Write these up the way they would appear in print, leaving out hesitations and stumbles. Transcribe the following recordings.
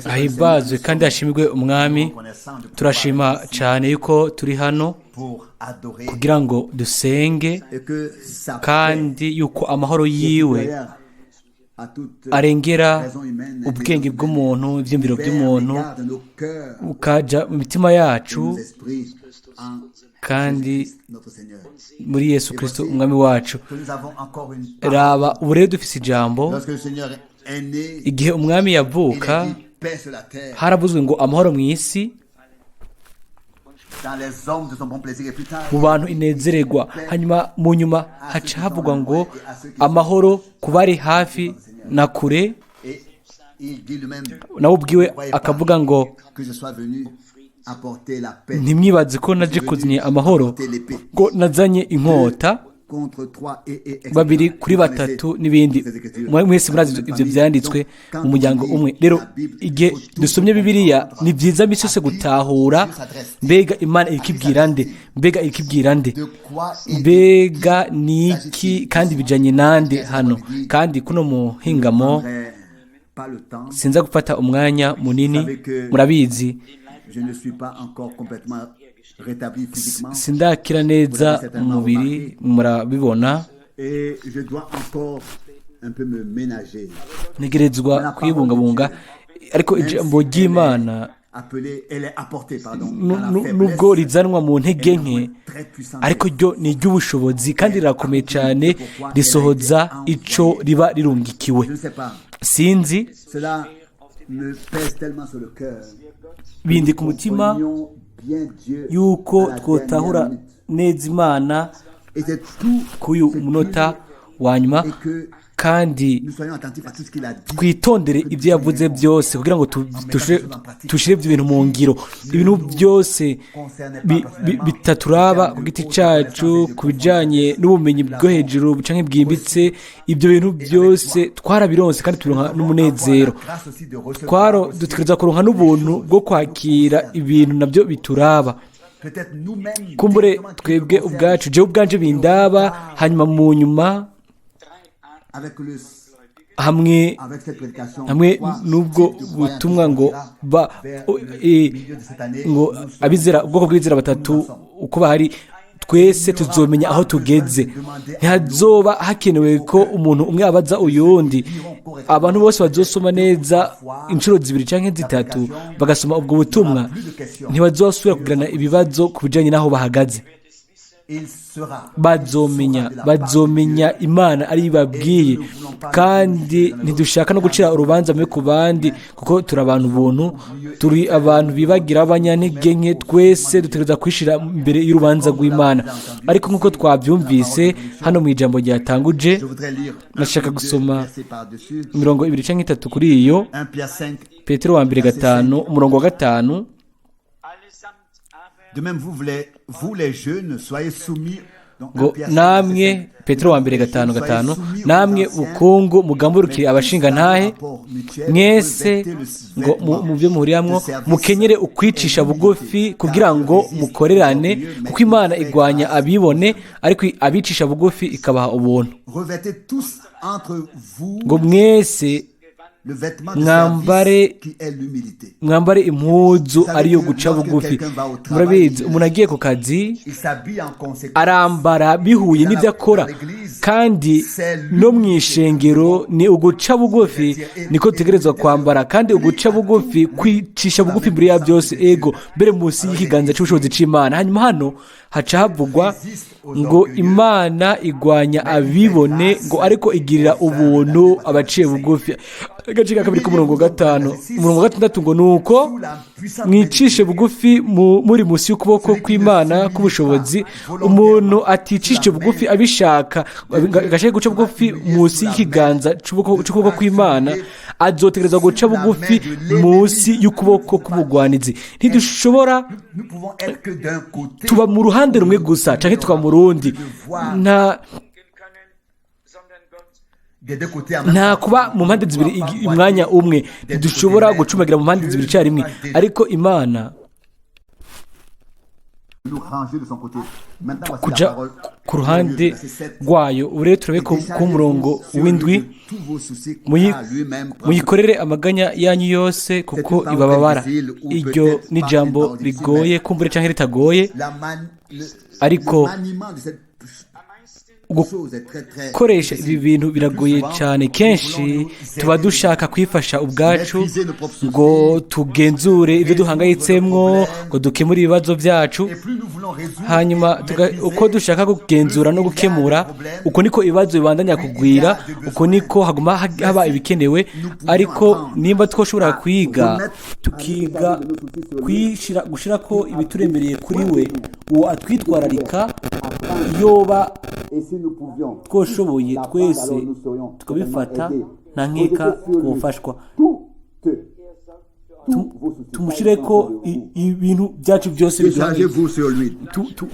Ahibazwe kandi hashimirwe umwami. Turashima cyane yuko turi hano kugira ngo dusenge kandi yuko amahoro yiwe arengera ubwenge bw'umuntu, ibyiyumviro by'umuntu, ukaja mu mitima yacu kandi muri Yesu Kristo umwami wacu. Raba ubu rero dufise ijambo. Igihe umwami yavuka haravuzwe ngo amahoro mu isi, mu bantu inezererwa. Hanyuma mu nyuma haca havugwa ngo amahoro ku bari hafi na kure. Nawe ubwiwe akavuga ngo ntimwibaze ko naje kuzanye amahoro, ko nazanye inkota. 2-3 n'ibindi. Mwese murazi ibyo byanditswe mu muryango umwe. Rero igihe dusomye Bibiliya ni byiza misi yose gutahura mbega Imana irikibwira nde, mbega niki kandi bijanye nande hano. Kandi kuno muhingamo sinza gufata umwanya munini, murabizi sindakira neza umubiri, murabibona. Ntegerezwa kwibungabunga, ariko ijambo ry'Imana nubwo rizanwa mu ntege nke, ariko ryo ni iry'ubushobozi kandi rirakomeye cyane, risohoza ico riba rirungikiwe. Sinzi, bindi ku mutima yuko twotahura neza Imana kuyu umunota wa nyuma, kandi twitondere ibyo yavuze byose kugira ngo tushire ibintu mu ngiro. Ibintu byose bitaturaba ku giti cyacu, ku bijyanye n'ubumenyi bwo hejuru canke bwimbitse, ibyo bintu byose twarabironse kandi turonka n'umunezero. Dutegereza kuronka n'ubuntu bwo kwakira ibintu nabyo bituraba. Kumbure twebwe ubwacu, jewe ubwanje bindaba, hanyuma mu nyuma hamwe n'ubwo butumwa ngo abizera, ubwoko bw'abizera batatu uko bahari, twese tuzomenya aho tugeze. Ntihazoba hakenewe ko umuntu umwe abaza uyundi. Abantu bose bazosoma neza inshuro 2 canke 3 bagasoma ubwo butumwa, ntibazosubira kugirana ibibazo ku bijanye n'aho bahagaze. Bazomenya Imana ari babwiye, kandi ntidushaka no gucira urubanza mwe ku bandi, kuko turi abantu buntu, turi abantu bibagira abanyantege nke. Twese dutegereza kwishira imbere y'urubanza rw'Imana. Ariko nk'uko twabyumvise hano mu ijambo ryatanguje, nashaka gusoma 2 canke 3 kuri iyo. Petero wa 5:5. De même, vous les jeunes, soyez soumis. Ngo namwe, Petero wa 5:5, namwe ukungu mugamburukire abashinga ntahe mwese, ngo mu byo muhuriramwo mukenyere ukwicisha bugufi kugira ngo mukorerane, kuko Imana igwanya abibone, ariko abicisha bugufi ikabaha ubuntu. Ngo mwese mwambare impuzu ariyo guca bugufi. Murabizi, umuntu agiye ku kazi arambara bihuye n'ibyo akora, kandi no mu ishengero ni uguca bugufi, niko dutegerezwa kwambara. kandi uguca bugufi, kwicisha bugufi imbere ya byose, ego mbere munsi y'ikiganza cy'ubushobozi c'Imana. Hanyuma hano haca havugwa ngo Imana igwanya abibone, ngo ariko igirira ubuntu abaciye bugufi. Agace ka 2 k'umurongo 5. Umurongo 6 ngo nuko mwicishe bugufi muri munsi y'ukuboko kw'Imana k'ubushobozi. Umuntu aticishe bugufi abishaka, agashaka guca bugufi munsi y'ikiganza cy'ukuboko kw'Imana, azotegereza guca bugufi munsi y'ukuboko k'umugwanizi. Ntidushobora tuba mu ruhande rumwe gusa canke tuba mu rundi. Nta kuba mu mpande zibiri umwanya umwe. Ntidushobora gucumagira mu mpande zibiri icyarimwe. Ariko Imana kuja ku ruhande rwayo. Ubu rero turabe ku murongo w'indwi, muyikorere amaganya yanyu yose kuko ibababara. Iryo ni ijambo rigoye kumbure cyangwa ritagoye, ariko gukoresha ibi bintu biragoye cyane. Kenshi tuba dushaka kwifasha ubwacu ngo tugenzure ibyo duhangayitsemwo, ngo dukemure ibibazo byacu, hanyuma uko dushaka kugenzura no gukemura, uko niko ibibazo bibandanya kugwira, uko niko haguma haba ibikenewe. Ariko nimba twashobora kwiga tukiga gushira ko ibituremereye kuri we, uwo atwitwararika, yoba twoshoboye twese tukabifata nta nkeka twofashwa. Tumushyire ko ibintu byacu byose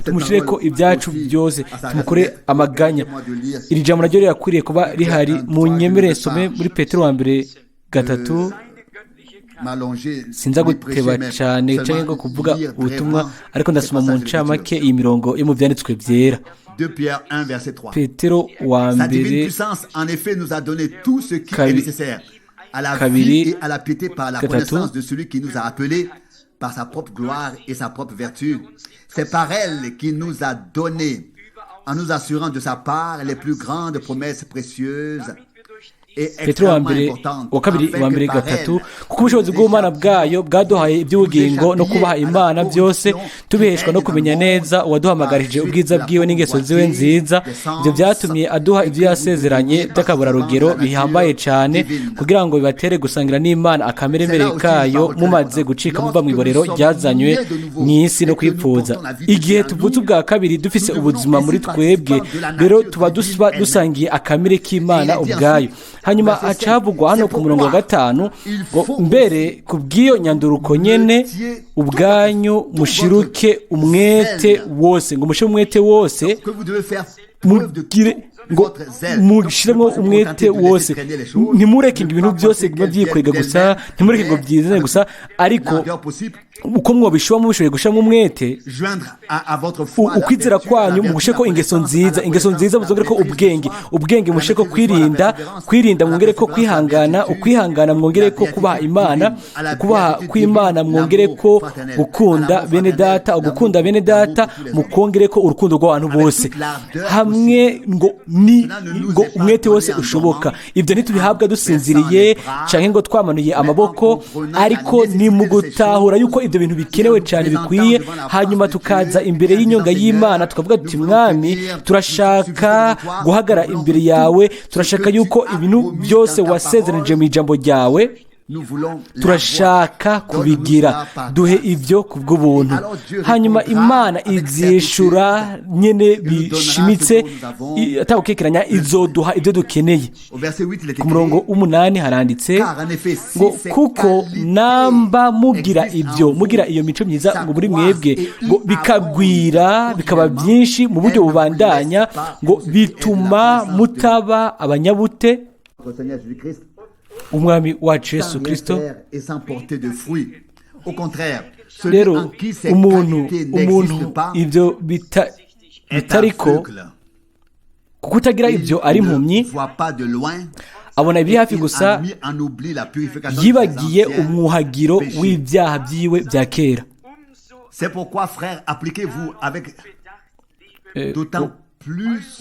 tumushyire ko ibyacu byose, tumukore amaganya. Iri jambo naryo rirakwiriye kuba rihari. mu nyemere some muri Petero wa mbere 3. Sinza guteba cyane cyangwa ngo kuvuga ubutumwa, ariko ndasoma mu ncamake iyi mirongo yo mu byanditswe byera. 2 Pierre 1 verset 3. Petero wa Sa divine mbere puissance en effet nous a donné tout ce qui est nécessaire à la vie et à la piété par la connaissance de celui qui nous a appelés par sa propre gloire et sa propre vertu. C'est par elle qu'il nous a donné, en nous assurant de sa part les plus grandes promesses précieuses Petero wa mbere wa kabiri wa mbere 3, kuko ubushobozi bw'Imana bwayo bwaduhaye iby'ubugingo no kubaha Imana byose, tubiheshwa no kumenya neza uwaduhamagarije ubwiza bwiwe n'ingeso ziwe nziza. Ibyo byatumye aduha ibyo yasezeranye by'akaburarugero bihambaye cyane, kugira ngo bibatere gusangira n'Imana akameremere kayo, mumaze gucika muva mu iborero ryazanywe mu isi no kwipfuza. Igihe tuvutse ubwa kabiri dufise ubuzima muri twebwe, rero tuba dusangiye akamere k'Imana ubwayo. Hanyuma acavugwa hano ku murongo wa 5 ngo mbere kubw'iyo nyanduruko nyene ubwanyu mushiruke umwete wose, ngo mushe umwete wose, mugire ngo mushiremo umwete wose, ntimureke ibintu byose biba byikwega gusa, ntimureke ngo byizane gusa, ariko uko mwobishobora mubishoboye gushiramo umwete, ukwizera kwanyu mugushe ko ingeso nziza muzongere ko ubwenge mushe ko kwirinda mwongere ko ukwihangana mwongere ko kubaha Imana, kubaha kw'Imana mwongere ko gukunda bene data mukongere ko urukundo rw'abantu bose hamwe, ngo umwete wose ushoboka. Ibyo ntitubihabwa dusinziriye canke ngo twamanuye amaboko, ariko ni mu gutahura yuko ibyo bintu bikenewe cyane bikwiye, hanyuma tukaza imbere y'inyonga y'Imana tukavuga tuti Mwami, turashaka guhagara imbere yawe, turashaka yuko ibintu byose wasezeranije mu ijambo ryawe turashaka kubigira, duhe ibyo kubw'ubuntu. Hanyuma Imana izishura nyene bishimitse atagukekeranya, izoduha ibyo dukeneye. Ku murongo 8 haranditse ngo kuko namba mugira iyo mico myiza ngo muri mwebwe, ngo bikagwira bikaba byinshi mu buryo bubandanya, ngo bituma mutaba abanyabute umwami wacu Yesu Kristo. Rero umuntu ibyo bitariko, kuko utagira ibyo ari impumyi, abona ibiri hafi gusa, yibagiye umwuhagiro w'ibyaha byiwe bya kera.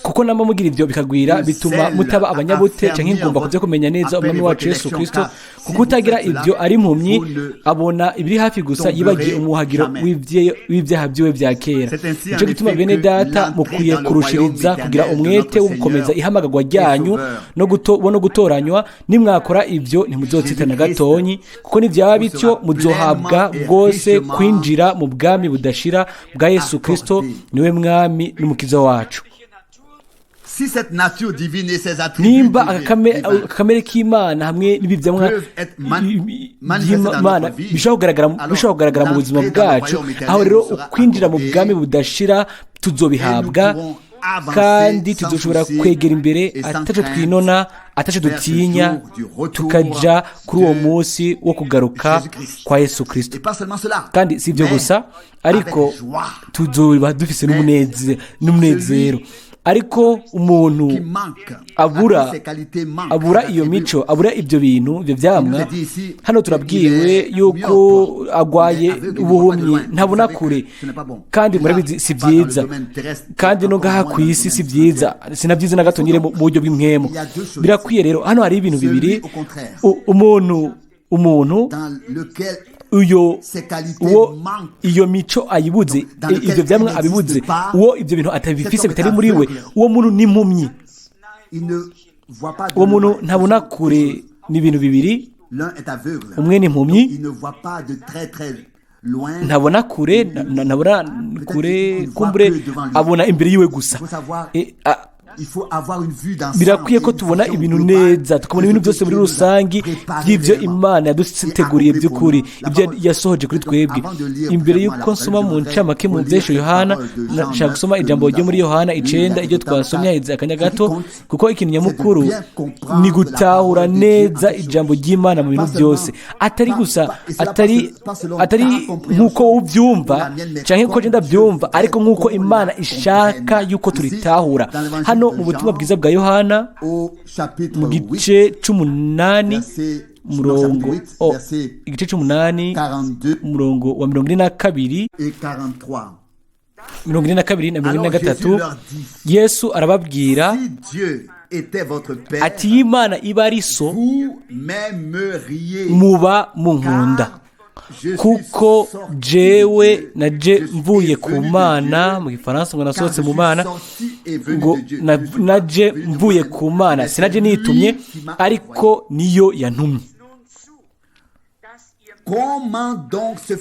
Kuko namba mugira ibyo bikagwira bituma mutaba abanyabute canke ingumba kuvyo kumenya neza umwami wacu Yesu Kristo. Kuko utagira ibyo ari impumyi, abona ibiri hafi gusa, yibagiye umuhagiro w'ibyaha byiwe bya kera. Nico gituma bene data mukwiye kurushiriza kugira umwete wo gukomeza ihamagarwa ryanyu no gutoranywa. Nimwakora ibyo ntimuzotsitana gatonyi, kuko nivyaba bityo muzohabwa bwose kwinjira mu bwami budashira bwa Yesu Kristo, niwe mwami n'umukiza wacu. Nimba akamere k'Imana hamwe n'ibivyamwa by'Imana bishobora kugaragara mu buzima bwacu, aho rero ukwinjira mu bwami budashira tuzobihabwa, kandi tuzoshobora kwegera imbere ataco twinona ataco dutinya tukaja kuri uwo munsi wo kugaruka kwa Yesu Kristo. Kandi si ibyo gusa, ariko tuzoba dufise n'umunezero. Ariko umuntu abura iyo mico, abura ibyo bintu, ibyo vyamwa. Hano turabwiwe yuko agwaye ubuhumyi, ntabona kure, kandi murabizi si vyiza, kandi no ngaha kw'isi si vyiza, sinavyiza na gato nyire mu buryo bw'impwemu. Birakwiye rero, hano hari ibintu bibiri, umuntu iyo mico ayibuze, ibyo vyamwa abibuze, uwo ibyo bintu atabifise bitari muri we, uwo muntu ni impumyi. Uwo muntu ntabona kure. Ni ibintu bibiri, umwe ni impumyi, ntabona kure, kumbure abona imbere yiwe gusa. Birakwiye ko tubona ibintu neza, tukabona ibintu byose muri rusangi by'ibyo Imana yaduteguriye by'ukuri, ibyo yasohoje kuri twebwe. Imbere y'uko nsoma mu ncamake mu vyesho Yohana, nashaka gusoma ijambo ryo muri Yohana 9 iryo twasomye haheze akanya gato, kuko ikintu nyamukuru ni gutahura neza ijambo ry'Imana mu bintu byose, atari gusa atari nk'uko ubyumva canke ko genda byumva, ariko nk'uko Imana ishaka yuko turitahura. Hano mu butumwa bwiza bwa Yohana mu gice 8 umurongo wa 42 na 43, Yesu arababwira ati Imana iba ari so, muba munkunda, kuko jewe naje mvuye ku Mana. Mu Gifaransa ngo nasohotse mu Mana, ngo naje mvuye ku Mana, sinaje nitumye, ariko niyo yantumye.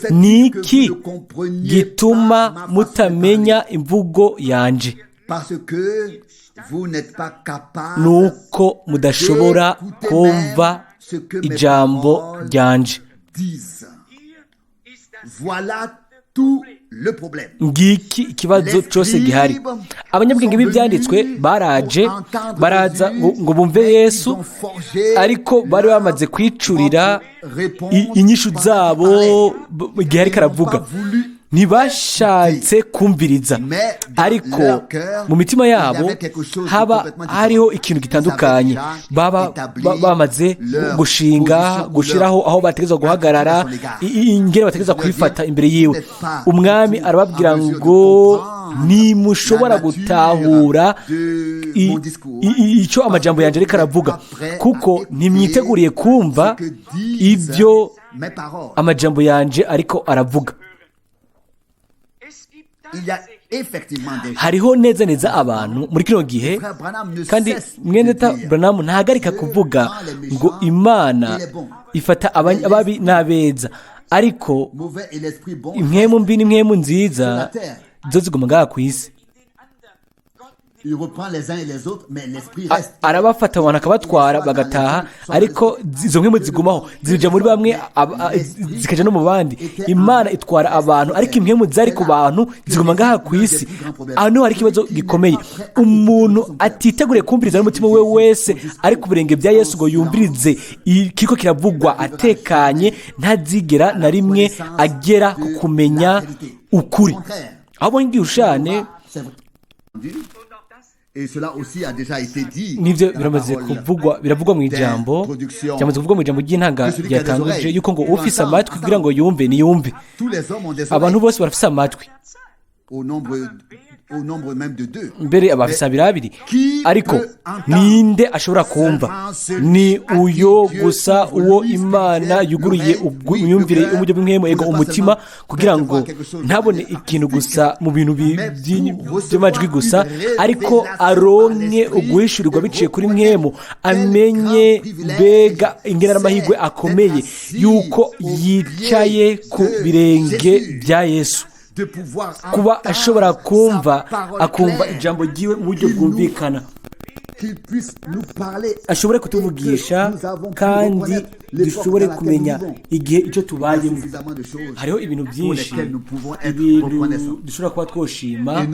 Niki gituma mutamenya imvugo yanje? Nuko mudashobora kumva ijambo ryanje. Ngiki ikibazo cyose gihari. Abanyabwenge b'ibyanditswe baraza ngo bumve Yesu, ariko bari bamaze kwicurira inyishu zabo igihe ariko aravuga. Ntibashatse kumviriza, ariko mu mitima yabo haba hariho ikintu gitandukanye. Baba bamaze gushiraho aho bategeza guhagarara, ingene bategeza kwifata imbere yiwe. Umwami arababwira ngo nimushobora gutahura icyo amajambo yanjye ariko aravuga, kuko ntimwiteguriye kumva ibyo amajambo yanjye ariko aravuga. Hariho neza abantu muri kino gihe, kandi Mwene Data Branham ntahagarika kuvuga ngo Imana ifata ababi n'abeza, ariko impwemu mbi n'impwemu nziza zo ziguma ngaha ku isi. Arabafata abantu akabatwara bagataha, ariko izo mpwemu zigumaho, zija muri bamwe zikaja no mu bandi. Imana itwara abantu, ariko impwemu zari ku bantu ziguma ngaha ku isi. Aho hari ikibazo gikomeye. Umuntu atiteguriye kumviriza n'umutima we wese, ariko ubirenge bya Yesu ngo yumvirize kiko kiravugwa atekanye, ntazigera na rimwe agera ku kumenya ukuri. Abo ngiye ushane nivyo biravugwa mu ijambo, cyamaze kuvugwa mu ijambo ry'intanga ryatanguje yuko ngo ufise amatwi kugira ngo yumve niyumve. Abantu bose barafise amatwi, mbere abafise abiri, ariko ninde ashobora kumva? Ni uyo gusa uwo Imana yuguruye umyumvire y'umujyo bw'impwemu, ego umutima, kugira ngo ntabone ikintu gusa mu bintu by'amajwi gusa, ariko aronke uguhishurirwa biciye kuri mpwemu, amenye mbega ingene n'amahirwe akomeye yuko yicaye ku birenge bya Yesu, kuba ashobora akumva ijambo ryiwe mu buryo bwumvikana, ashobore kutuvugisha, kandi dushobore kumenya igihe icyo tubayemo. Hariho ibintu byinshi, ibintu dushobora kuba twoshima,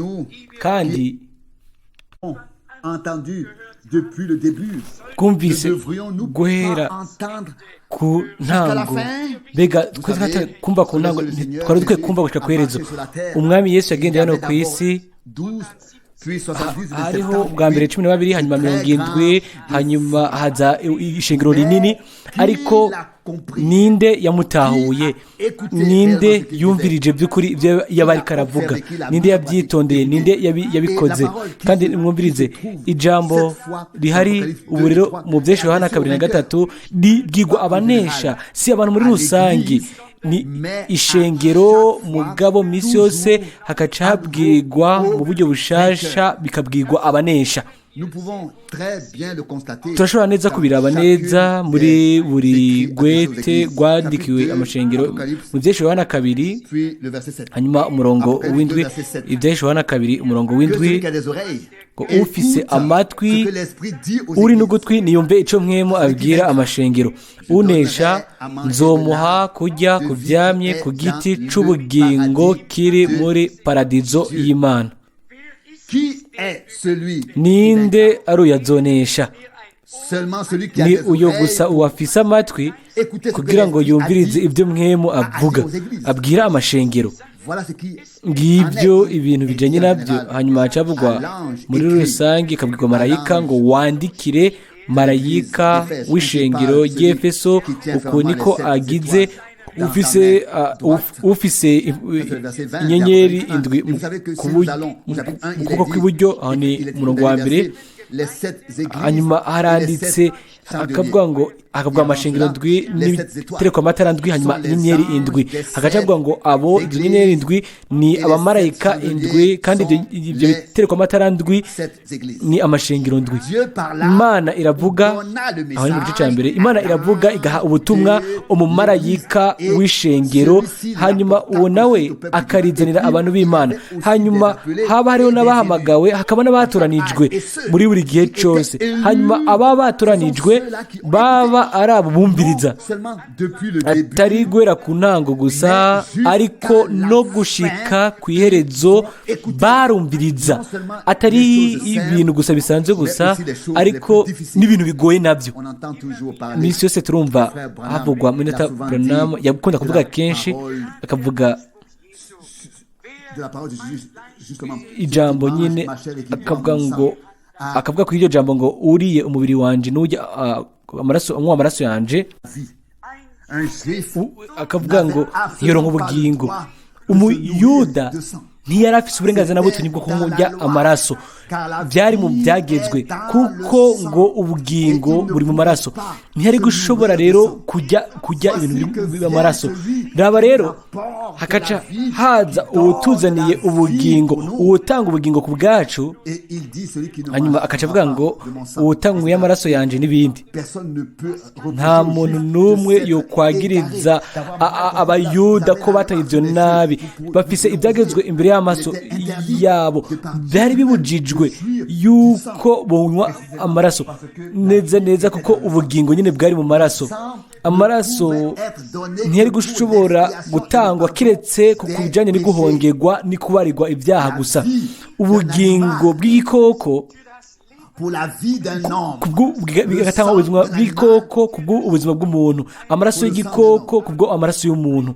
kandi twumvise guhera ku ntango, mbega kumva ku ntango twari dukwiye kumva gushika ku iherezo. Umwami Yesu yagendeye hano ku isi, hariho bwa mbere 12, hanyuma 70, hanyuma haza ishengero rinini. Ariko ninde yamutahuye? Ninde yumvirije by'ukuri ibyo yabari karavuga? Ninde yabyitondeye? Ninde yabikoze? Kandi mwumvirize ijambo rihari ubu rero mu byesho Yohana 2:3 bwigwa abanesha, si abantu muri rusangi, ni ishengero mugabo misi yose hakaca habwirwa mu buryo bushasha, bikabwirwa abanesha. Turashobora neza kubiraba neza muri buri gwete rwandikiwe amashengero mu byesho Yohana 2 hanyuma umurongo w'indwi, ibyesho Yohana 2 umurongo w'indwi, ngo ufise amatwi uri n'ugutwi niyumve ico mwemu abwira amashengero. Unesha nzomuha kurya ku vyamye ku giti c'ubugingo kiri muri paradizo y'Imana. Ninde ari uyazonesha? Ni uyo gusa uwafise amatwi kugira ngo yumvirize ibyo mwemu avuga, abwira amashengero. Ngibyo ibintu bijanye nabyo. Hanyuma hacavugwa muri rusange, ikabwirwa marayika ngo wandikire marayika w'ishengero ry'Efeso, uku niko agize, ufise inyenyeri indwi mu kuboko kw'iburyo. Aho ni umurongo wa mbere. Hanyuma haranditse akavuga amashengero ndwi n'ibitereko amatara ndwi, hanyuma inyenyeri indwi. Hagacavuga ngo abo izo nyenyeri indwi ni abamarayika indwi, kandi ibyo bitereko amatara ndwi ni amashengero ndwi. Imana iravuga, aho ni mu gice cya mbere, Imana iravuga igaha ubutumwa umumarayika w'ishengero, hanyuma uwo nawe akarizanira abantu b'Imana. Hanyuma haba hariho n'abahamagawe, hakaba n'abatoranijwe muri buri gihe cyose. Hanyuma aba batoranijwe baba ari abo bumviriza, atari guhera ku ntango gusa, ariko no gushika ku iherezo barumviriza. Atari ibintu gusa bisanzwe gusa, ariko n'ibintu bigoye nabyo. Misi yose turumva havugwa Mwene Data Branham yakunda kuvuga kenshi, akavuga ijambo nyine, akavuga ku iryo jambo ngo uriye umubiri wanje n'ujya anywa amaraso yanje, akavuga ngo ntiyoronka ubugingo. Umuyuda ntiyari afise uburenganzira na buto bwo kunywa amaraso, byari mu byagezwe, kuko ngo ubugingo buri mu maraso. Ntiyari gushobora rero kujya ibintu by'amaraso. Raba rero hakaca haza uwutuzaniye ubugingo, uwutanga ubugingo ku bwacu, hanyuma akaca avuga ngo uwutanguye amaraso yanje n'ibindi. Nta muntu n'umwe yokwagiriza abayuda ko bataye ibyo nabi. Bafise ibyagezwe imbere y'amaso yabo, byari bibujijwe yuko bonywa amaraso neza neza, kuko ubugingo nyine bwari mu maraso. Amaraso ntiyari gushobora gutangwa kiretse ku bijyanye no guhongerwa no kubarirwa ibyaha gusa. Ubugingo bw'igikoko bigatanga ubuzima bw'igikoko kubwo ubuzima bw'umuntu, amaraso y'igikoko kubwo amaraso y'umuntu.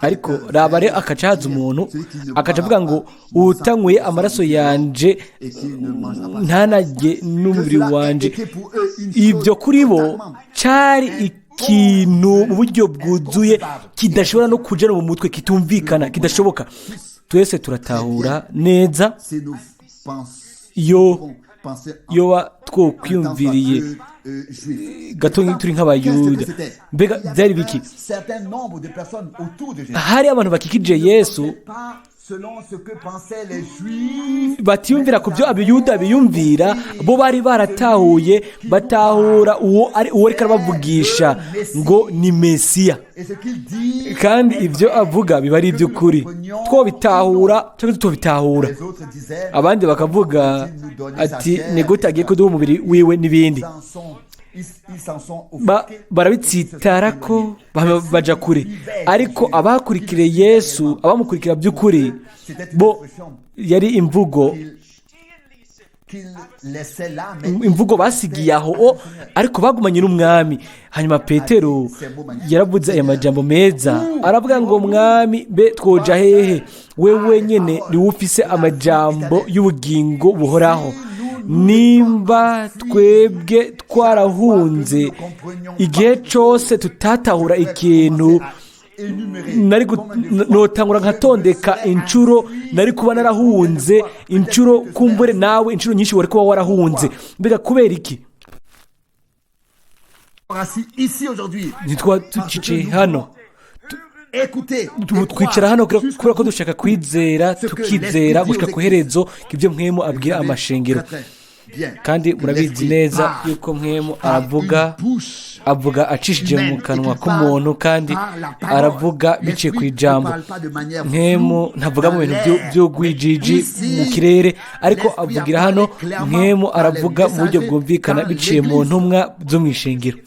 Ariko rabare akaca haza umuntu akaca avuga ngo utanguye amaraso yanje ntanajye n'umubiri wanje. Ibyo kuri bo cyari ikintu mu buryo bwuzuye kidashobora no kuja no mu mutwe, kitumvikana, kidashoboka. Twese turatahura neza iyo twokwiyumviriye gato turi nk'abayuda. Mbega byari biki? Hari abantu bakikije Yesu batiyumvira ku byo abayuda biyumvira, bo bari baratahuye, batahura uwo ariko arabavugisha ngo ni Mesiya, kandi ibyo avuga biba ari iby'ukuri. Twobitahura cyangwa tutobitahura. Abandi bakavuga ati ni gute agiye kuduha umubiri wiwe n'ibindi. Barabitsitara ko baja kure. Ariko abakurikire Yesu, abamukurikira by'ukuri, bo yari imvugo imvugo basigiye aho ariko bagumanye n'umwami. Hanyuma Petero yaravuze aya majambo meza, aravuga ngo mwami be twoja hehe, wewe nyene niwe ufise amajambo y'ubugingo buhoraho. Nimba twebwe twarahunze igihe cyose tutatahura ikintu, notangura nkatondeka inshuro nari kuba narahunze inshuro, kumbure nawe inshuro nyinshi wari kuba warahunze. Mbega kubera iki ntitwa tuciye hano? Twicara hano kubera ko dushaka kwizera, tukizera gushika ku iherezo ibyo Mwemu abwira amashengero. Kandi murabizi neza yuko Mwemu avuga acishije mu kanwa k'umuntu, kandi aravuga biciye ku ijambo. Mwemu ntavuga mu bintu by'ugwijiji mu kirere, ariko avugira hano. Mwemu aravuga mu buryo bwumvikana biciye mu ntumwa zo mu ishengero.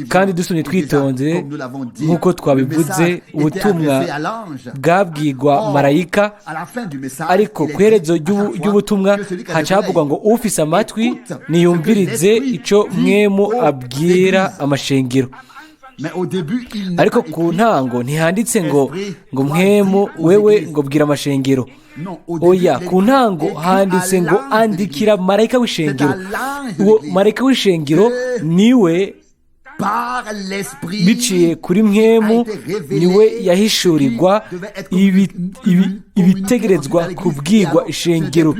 Kandi dusomye twitonze nk'uko twabivuze, ubutumwa bwabwirwa marayika, ariko ku iherezo ry'ubutumwa haca havugwa ngo ufise amatwi niyumvirize icyo Mwemu abwira amashengero. Ariko ku ntango ntihanditse ngo Mwemu wewe ngo bwira amashengero. Oya, ku ntango handitse ngo andikira marayika w'ishengero. Uwo marayika w'ishengero niwe biciye kuri Mwemu, niwe yahishurirwa ibitegerezwa kubwirwa ishengero.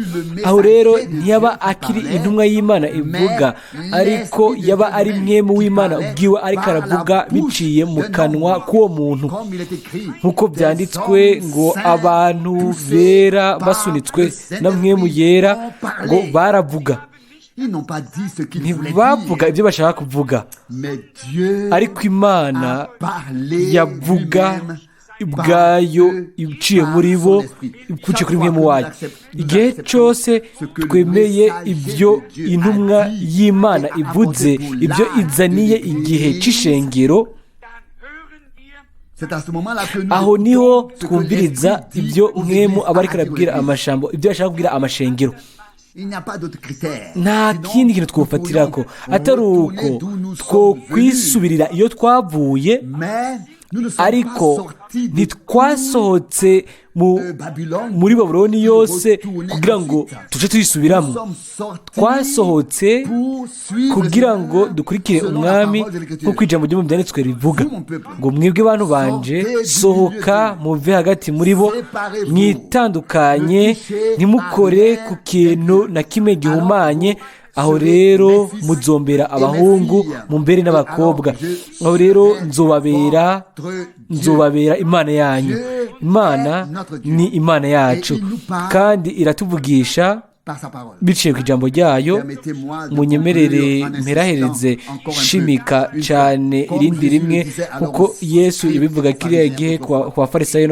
Aho rero ntiyaba akiri intumwa y'Imana ivuga, ariko yaba ari Mwemu w'Imana ubwiwe ariko aravuga biciye mu kanwa k'uwo muntu, nk'uko byanditswe ngo abantu bera basunitswe na Mwemu yera ngo baravuga. Ntibavuga ibyo bashaka kuvuga, ariko Imana yavuga ubwayo iciye muri bo, iciye kuri Mwemu wayo. Igihe cyose twemeye ibyo intumwa y'Imana ivuze, ibyo izaniye igihe cy'ishengero, aho niho twumviriza ibyo Mwemu aba ariko arabwira amashamba, ibyo ashaka kubwira amashengero. Nta kindi kintu twofatira ko atari uko two kwisubirira iyo twavuye, ariko ntitwasohotse muri Babuloni yose kugira ngo tuje tuyisubiramo. Twasohotse kugira ngo dukurikire umwami, nk'uko ijambo ryo mu byanditswe rivuga ngo mwebwe bantu banje, sohoka muve hagati muri bo, mwitandukanye, ntimukore ku kintu na kimwe gihumanye. Aho rero muzombera abahungu mumbere n'abakobwa. Aho rero nzobabera Imana yanyu. Imana ni Imana yacu, kandi iratuvugisha biciye ku ijambo ryayo. Munyemerere mperahereze shimika cyane irindi rimwe, kuko Yesu yabivuga kiriya gihe kwa Farisayo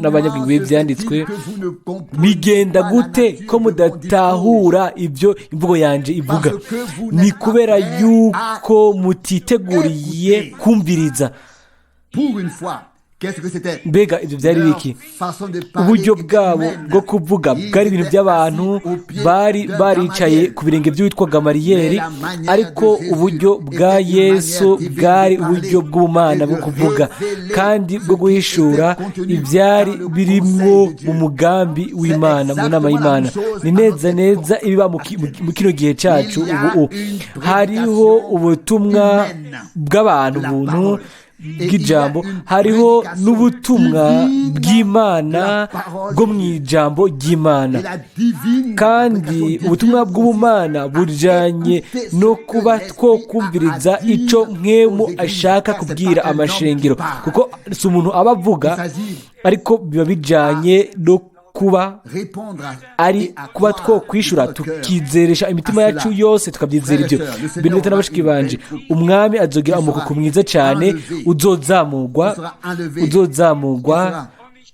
n'abanyabwenge b'ibyanditswe. Bigenda gute ko mudatahura ibyo imvugo yanje ivuga? Ni kubera yuko mutiteguriye kumviriza. Mbega ibyo byari biki? Uburyo bwabo bwo kuvuga bwari ibintu by'abantu bari baricaye ku birenge by'uwitwa Gamariyeri, ariko uburyo bwa Yesu bwari uburyo bw'Imana bwo kuvuga kandi bwo guhishura ibyari birimo mu mugambi w'Imana, mu nama y'Imana. Ni neza neza ibiba mu kino gihe cyacu ubu. Hariho ubutumwa bw'abantu buntu bw'ijambo, hariho n'ubutumwa bw'Imana bwo mu ijambo ry'Imana, kandi ubutumwa bw'ubumana bujanye no kuba two kumviriza icyo Mwemu ashaka kubwira amashengero, kuko si umuntu aba avuga, ariko biba bijanye no kuba ari kuba two kwishura, tukizeresha imitima yacu yose, tukabyizera ibyo bintu. Leta n'abashiki banje, umwami azogira umukuku mwiza cyane uzozamurwa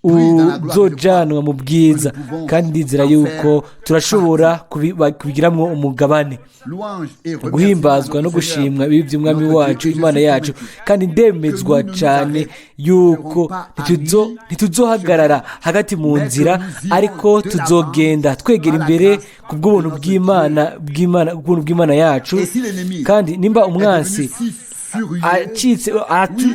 uzojanwa mu bwiza, kandi ndizera yuko turashobora kubigiramwo umugabane. Guhimbazwa no gushimwa ibi by'umwami wacu Imana yacu, kandi ndemezwa cyane yuko ntituzohagarara hagati mu nzira, ariko tuzogenda twegera imbere ku bw'ubuntu bw'Imana yacu. Kandi nimba umwansi acitse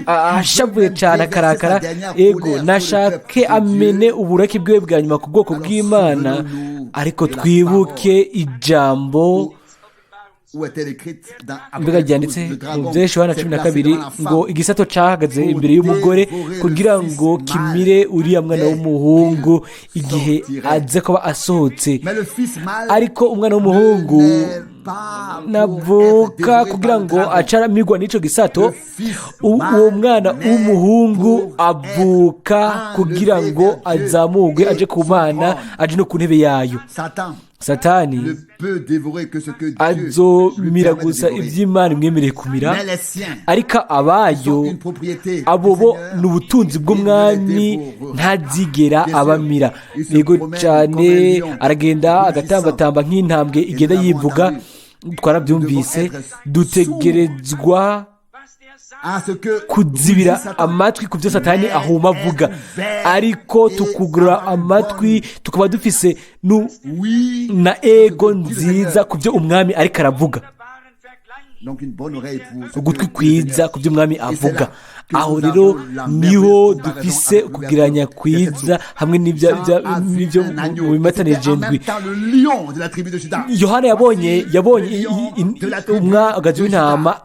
ashavuye cyane akarakara, ego nashake amene uburake bwiwe bwa nyuma ku bwoko bw'Imana, ariko twibuke ijambo mbega ryanditse mu byinshi Yohana 12 ngo igisato cyahagaze imbere y'umugore kugira ngo kimire uriya mwana w'umuhungu igihe aze kuba asohotse, ariko umwana w'umuhungu navuka kugira ngo acaramigwa n'ico gisato. Uwo mwana w'umuhungu avuka kugira ngo azamugwe aje ku Mana, aje no ku ntebe yayo. Satani azomira gusa iby'Imana imwemereye kumira, ariko abayo abo bo ni ubutunzi bw'umwami ntazigera abamira. Yego cyane, aragenda agatambatamba nk'intambwe igenda yivuga, twarabyumvise. Dutegerezwa kuzibira amatwi ku byo Satani ahuma avuga, ariko tukugura amatwi tukaba dufise na ego nziza ku byo umwami ariko aravuga, ugutwi kwiza ku byo umwami avuga. Aho rero niho dufise ukugiranya kwiza hamwe n'ibyo mu bimatanije ndwi. Yohana yabonye umwagazi w'intama,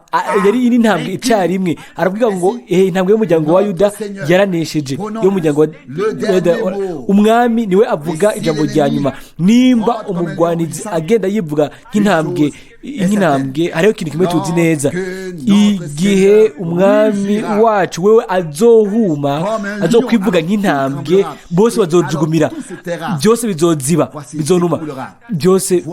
yari intambwe icyarimwe, aravuga ngo intambwe y'umuryango wa Yuda yaranesheje, y'umuryango wa Yuda. Umwami niwe avuga ijambo rya nyuma. Nimba umugwanizi agenda yivuga nk'intambwe, hariho ikintu kimwe tuzi neza: igihe umwami wacu wewe azokwivuga nk'intambwe, bose bazojugumira, byose bizoziba, bizonuma, byose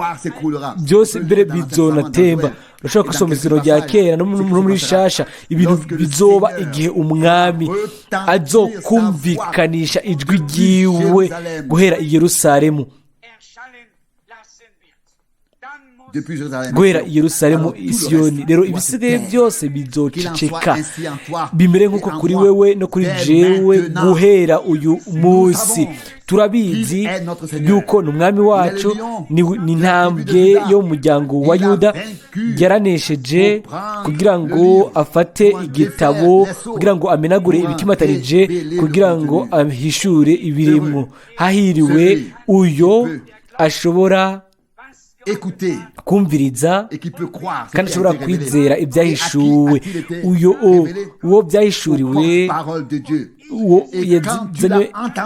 mbere bizonatemba. Urashobora gusoma isezerano rya kera no muri Shasha, ibintu bizoba igihe umwami azokumvikanisha ijwi ryiwe guhera i Yerusalemu, guhera i Yerusalemu i Siyoni. Rero ibisigaye byose bizoceceka, bimere nk'uko kuri wewe no kuri jewe guhera uyu munsi. Turabizi yuko n'umwami wacu ni intambwe yo mu muryango wa Yuda, yaranesheje kugira ngo afate igitabo, kugira ngo amenagure ibikimatanije, kugira ngo ahishure ibirimo. Hahiriwe uyo ashobora kumviriza kandi ashobora kwizera ibyahishuwe. Uwo byahishuriwe,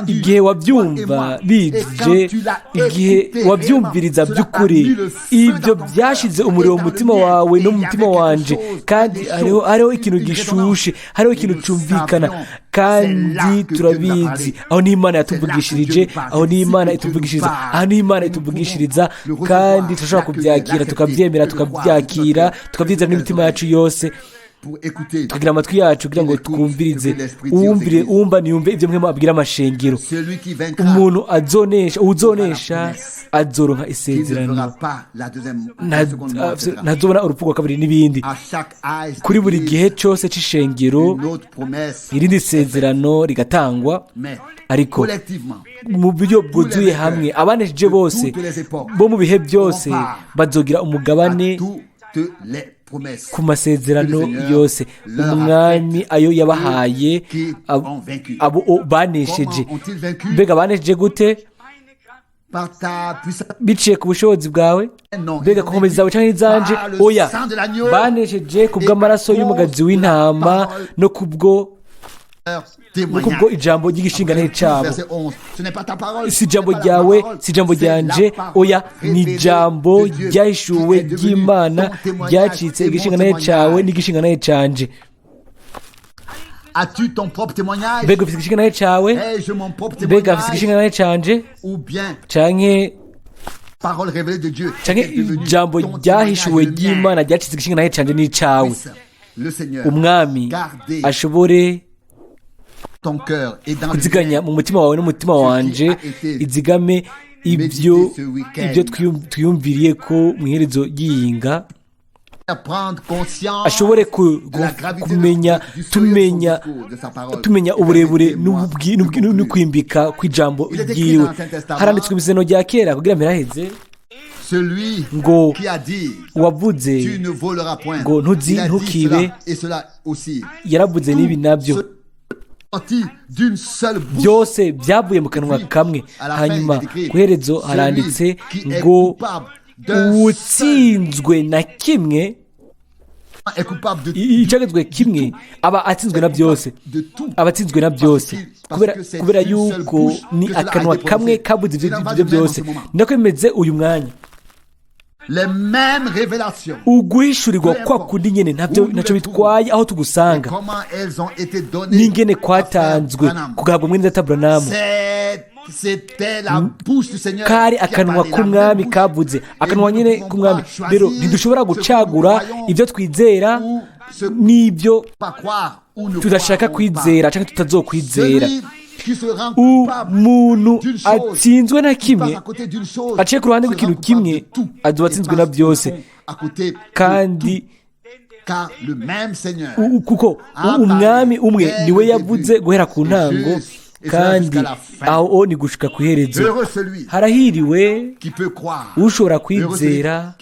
igihe wabyumva bije, igihe wabyumviriza by'ukuri, ibyo byashize umuriro mu mutima wawe no mu mutima wanje, kandi hariho ikintu gishushe, hariho ikintu cyumvikana. Kandi turabizi aho ni Imana yatuvugishirije, aho ni Imana ituvugishiriza, aho ni Imana ituvugishiriza, kandi turashobora kubyakira, tukabyemera, tukabyakira, tukabyizera n'imitima yacu yose, tukagira amatwi yacu kugira ngo twumvirize. Uwumva niyumve ibyo mwema abwira amashengero. Umuntu uzonesha azoronka isezerano, ntazobona urupfu rwa kabiri n'ibindi. Kuri buri gihe cyose c'ishengero irindi sezerano rigatangwa, ariko mu buryo bwuzuye hamwe. Abanesheje bose bo mu bihe byose bazogira umugabane ku masezerano yose umwami ayo yabahaye abo banesheje. Mbega banesheje gute? Biciye ku bushobozi bwawe? Mbega ku nkomezi zawe cyangwa izanje? Oya, banesheje ku bw'amaraso y'umugazi w'intama no kubwo ijambo ry'igishingano cyabo. Si ijambo ryawe, si ijambo ryanje, oya, ni ijambo ryahishuwe ry'Imana, ryacitse igishingano cyawe n'igishingano cyanje. As-tu ton propre témoignage? Mbega ufite igishingano cyawe? Ai-je mon propre Mbega ufite igishingano cyanje? Ou bien canke parole révélée de Dieu? Canke ijambo ryahishuwe ry'Imana ryacitse igishingano cyanje n'icyawe. Le Seigneur umwami ashobore ton cœur et dans kuziganya mu mutima wawe n'umutima wanje izigame ibyo twiyumviriye ko mu iherezo ry'iyinga ashobore tumenya uburebure n'ukwimbika kw'ijambo ryiwe. haranditswe ibiseno rya kera kugira ngo biraheze ngo wavuze ngo ntukibe, yaravuze n'ibi nabyo byose byavuye mu kanwa kamwe. hanyuma ku iherezo haranditse ngo uwutsinzwe na kimwe, icagezwe kimwe aba atsinzwe na byose, abatsinzwe na byose, kubera yuko ni akanwa kamwe kabuze ibyo byose. nako bimeze uyu mwanya. uguhishurirwa kwa kundi nyene ntacyo bitwaye aho tugusanga n'ingene kwatanzwe kugahabwa Mwene Data Branamu. kari akanwa k'umwami kavuze, akanwa nyine k'umwami. rero ntidushobora gucagura ibyo twizera n'ibyo tudashaka kwizera cyangwa tutazokwizera. umuntu atsinzwe na kimwe, aciye ku ruhande rw'ikintu kimwe, azoba atsinzwe na byose. kandi kuko umwami umwe niwe yavuze guhera ku ntango, kandi aho ni gushika ku iherezo. harahiriwe ushobora kwizera,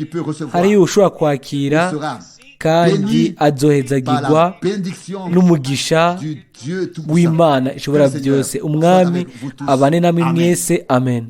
hariyo ushobora kwakira, kandi azohezagirwa n'umugisha w'Imana ishobora byose. umwami abane namwe mwese, amen.